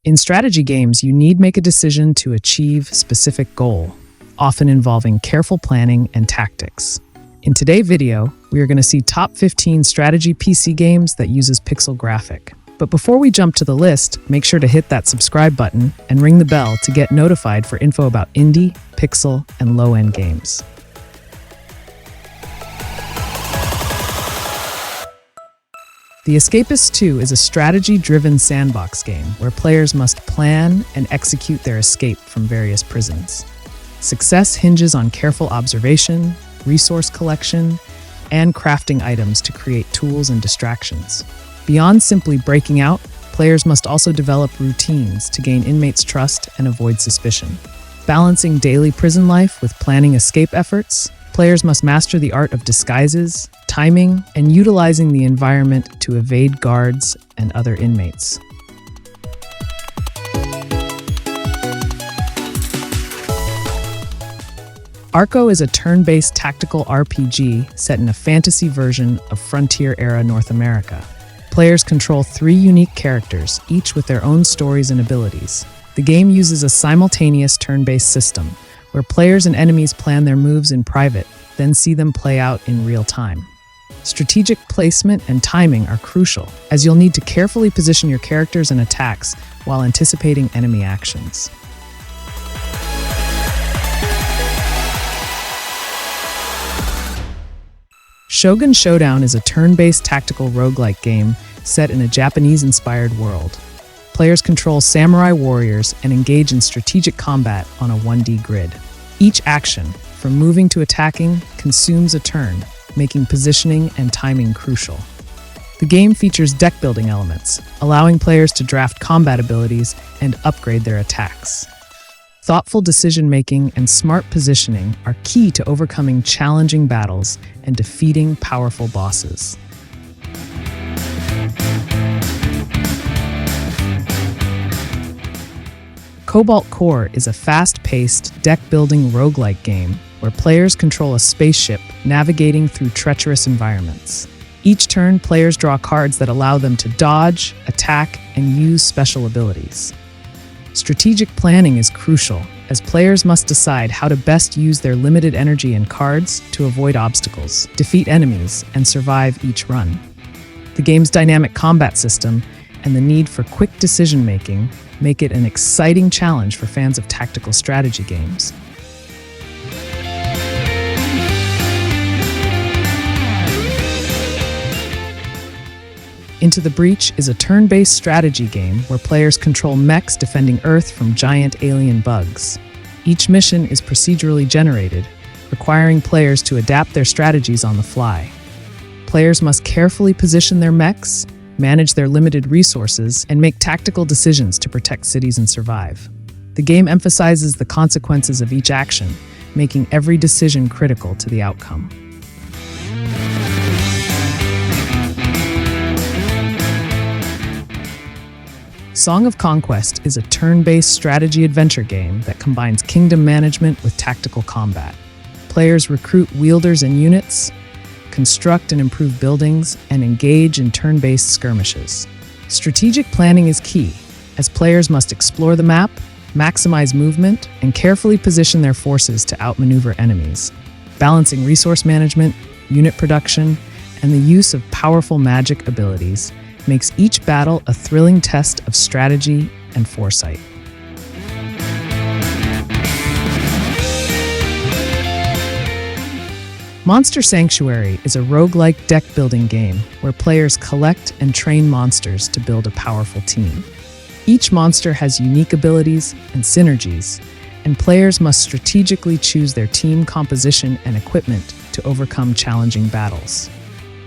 In strategy games, you need make a decision to achieve specific goal, often involving careful planning and tactics. In today's video, we are going to see top 15 strategy PC games that uses pixel graphic. But before we jump to the list, make sure to hit that subscribe button and ring the bell to get notified for info about indie, pixel, and low-end games. The Escapist 2 is a strategy-driven sandbox game where players must plan and execute their escape from various prisons. Success hinges on careful observation, resource collection, and crafting items to create tools and distractions. Beyond simply breaking out, players must also develop routines to gain inmates' trust and avoid suspicion. Balancing daily prison life with planning escape efforts, players must master the art of disguises, timing, and utilizing the environment to evade guards and other inmates. Arco is a turn-based tactical RPG set in a fantasy version of Frontier-era North America. Players control 3 unique characters, each with their own stories and abilities. The game uses a simultaneous turn-based system, where players and enemies plan their moves in private, then see them play out in real time. Strategic placement and timing are crucial, as you'll need to carefully position your characters and attacks while anticipating enemy actions. Shogun Showdown is a turn-based tactical roguelike game set in a Japanese-inspired world. Players control samurai warriors and engage in strategic combat on a 1D grid. Each action, from moving to attacking, consumes a turn, making positioning and timing crucial. The game features deck-building elements, allowing players to draft combat abilities and upgrade their attacks. Thoughtful decision-making and smart positioning are key to overcoming challenging battles and defeating powerful bosses. Cobalt Core is a fast-paced, deck-building roguelike game where players control a spaceship navigating through treacherous environments. Each turn, players draw cards that allow them to dodge, attack, and use special abilities. Strategic planning is crucial, as players must decide how to best use their limited energy and cards to avoid obstacles, defeat enemies, and survive each run. The game's dynamic combat system and the need for quick decision-making make it an exciting challenge for fans of tactical strategy games. Into the Breach is a turn-based strategy game where players control mechs defending Earth from giant alien bugs. Each mission is procedurally generated, requiring players to adapt their strategies on the fly. Players must carefully position their mechs, manage their limited resources, and make tactical decisions to protect cities and survive. The game emphasizes the consequences of each action, making every decision critical to the outcome. Song of Conquest is a turn-based strategy adventure game that combines kingdom management with tactical combat. Players recruit wielders and units, construct and improve buildings, and engage in turn-based skirmishes. Strategic planning is key, as players must explore the map, maximize movement, and carefully position their forces to outmaneuver enemies. Balancing resource management, unit production, and the use of powerful magic abilities makes each battle a thrilling test of strategy and foresight. Monster Sanctuary is a roguelike deck-building game where players collect and train monsters to build a powerful team. Each monster has unique abilities and synergies, and players must strategically choose their team composition and equipment to overcome challenging battles.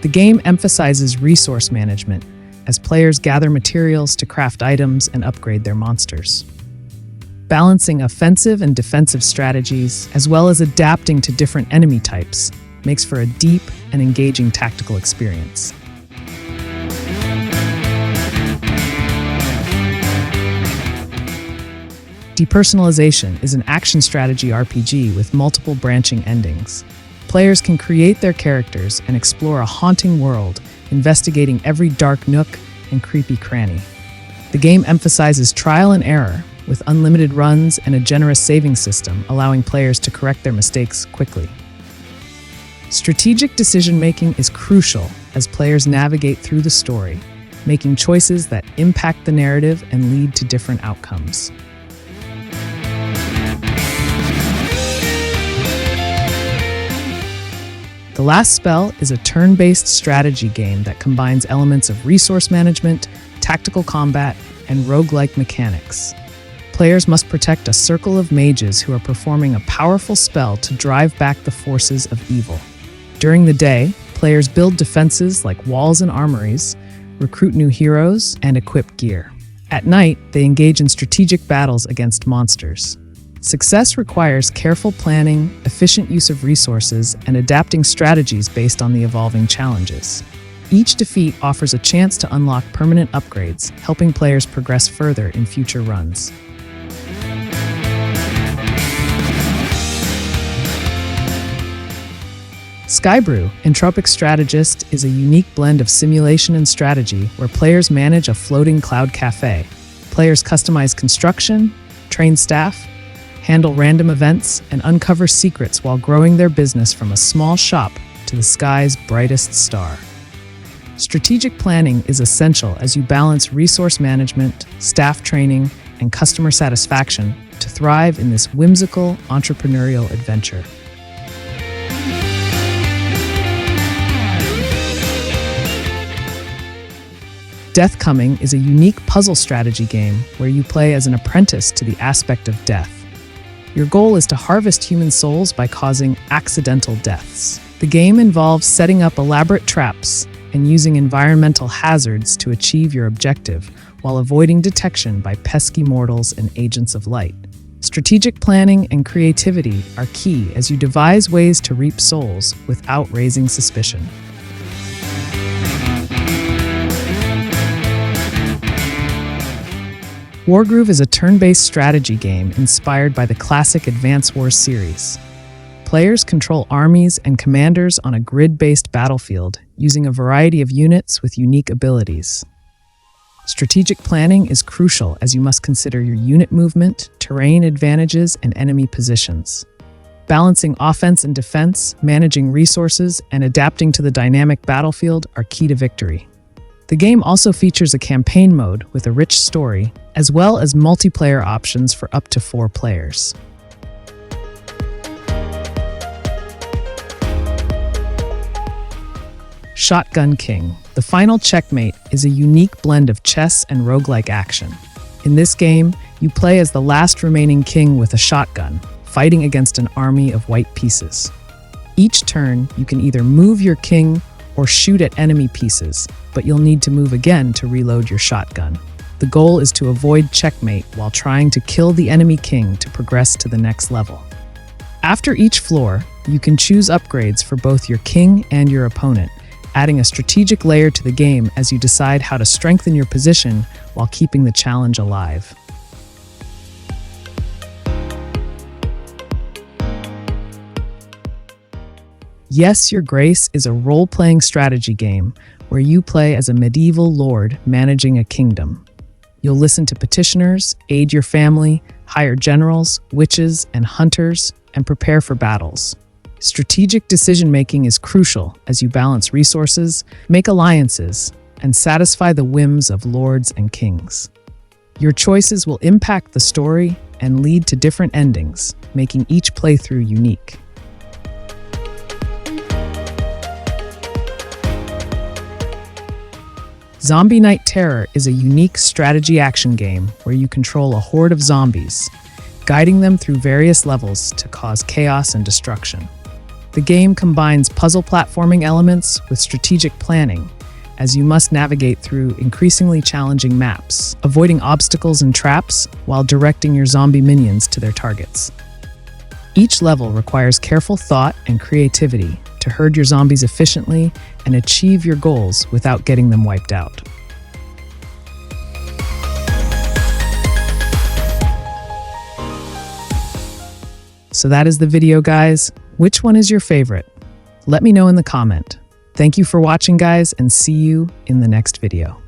The game emphasizes resource management, as players gather materials to craft items and upgrade their monsters. Balancing offensive and defensive strategies, as well as adapting to different enemy types, makes for a deep and engaging tactical experience. Depersonalization is an action strategy RPG with multiple branching endings. Players can create their characters and explore a haunting world, investigating every dark nook and creepy cranny. The game emphasizes trial and error, with unlimited runs and a generous saving system, allowing players to correct their mistakes quickly. Strategic decision-making is crucial as players navigate through the story, making choices that impact the narrative and lead to different outcomes. The Last Spell is a turn-based strategy game that combines elements of resource management, tactical combat, and roguelike mechanics. Players must protect a circle of mages who are performing a powerful spell to drive back the forces of evil. During the day, players build defenses like walls and armories, recruit new heroes, and equip gear. At night, they engage in strategic battles against monsters. Success requires careful planning, efficient use of resources, and adapting strategies based on the evolving challenges. Each defeat offers a chance to unlock permanent upgrades, helping players progress further in future runs. SkyBrew, Entropic Strategist, is a unique blend of simulation and strategy where players manage a floating cloud cafe. Players customize construction, train staff, handle random events, and uncover secrets while growing their business from a small shop to the sky's brightest star. Strategic planning is essential as you balance resource management, staff training, and customer satisfaction to thrive in this whimsical entrepreneurial adventure. Death Coming is a unique puzzle strategy game where you play as an apprentice to the aspect of death. Your goal is to harvest human souls by causing accidental deaths. The game involves setting up elaborate traps and using environmental hazards to achieve your objective while avoiding detection by pesky mortals and agents of light. Strategic planning and creativity are key as you devise ways to reap souls without raising suspicion. Wargroove is a turn-based strategy game inspired by the classic Advance Wars series. Players control armies and commanders on a grid-based battlefield using a variety of units with unique abilities. Strategic planning is crucial as you must consider your unit movement, terrain advantages, and enemy positions. Balancing offense and defense, managing resources, and adapting to the dynamic battlefield are key to victory. The game also features a campaign mode with a rich story, as well as multiplayer options for up to 4 players. Shotgun King, The Final Checkmate, is a unique blend of chess and roguelike action. In this game, you play as the last remaining king with a shotgun, fighting against an army of white pieces. Each turn, you can either move your king or shoot at enemy pieces, but you'll need to move again to reload your shotgun. The goal is to avoid checkmate while trying to kill the enemy king to progress to the next level. After each floor, you can choose upgrades for both your king and your opponent, adding a strategic layer to the game as you decide how to strengthen your position while keeping the challenge alive. Yes, Your Grace is a role-playing strategy game where you play as a medieval lord managing a kingdom. You'll listen to petitioners, aid your family, hire generals, witches, and hunters, and prepare for battles. Strategic decision-making is crucial as you balance resources, make alliances, and satisfy the whims of lords and kings. Your choices will impact the story and lead to different endings, making each playthrough unique. Zombie Night Terror is a unique strategy action game where you control a horde of zombies, guiding them through various levels to cause chaos and destruction. The game combines puzzle platforming elements with strategic planning, as you must navigate through increasingly challenging maps, avoiding obstacles and traps while directing your zombie minions to their targets. Each level requires careful thought and creativity to herd your zombies efficiently and achieve your goals without getting them wiped out. So that is the video, guys. Which one is your favorite? Let me know in the comment. Thank you for watching, guys, and see you in the next video.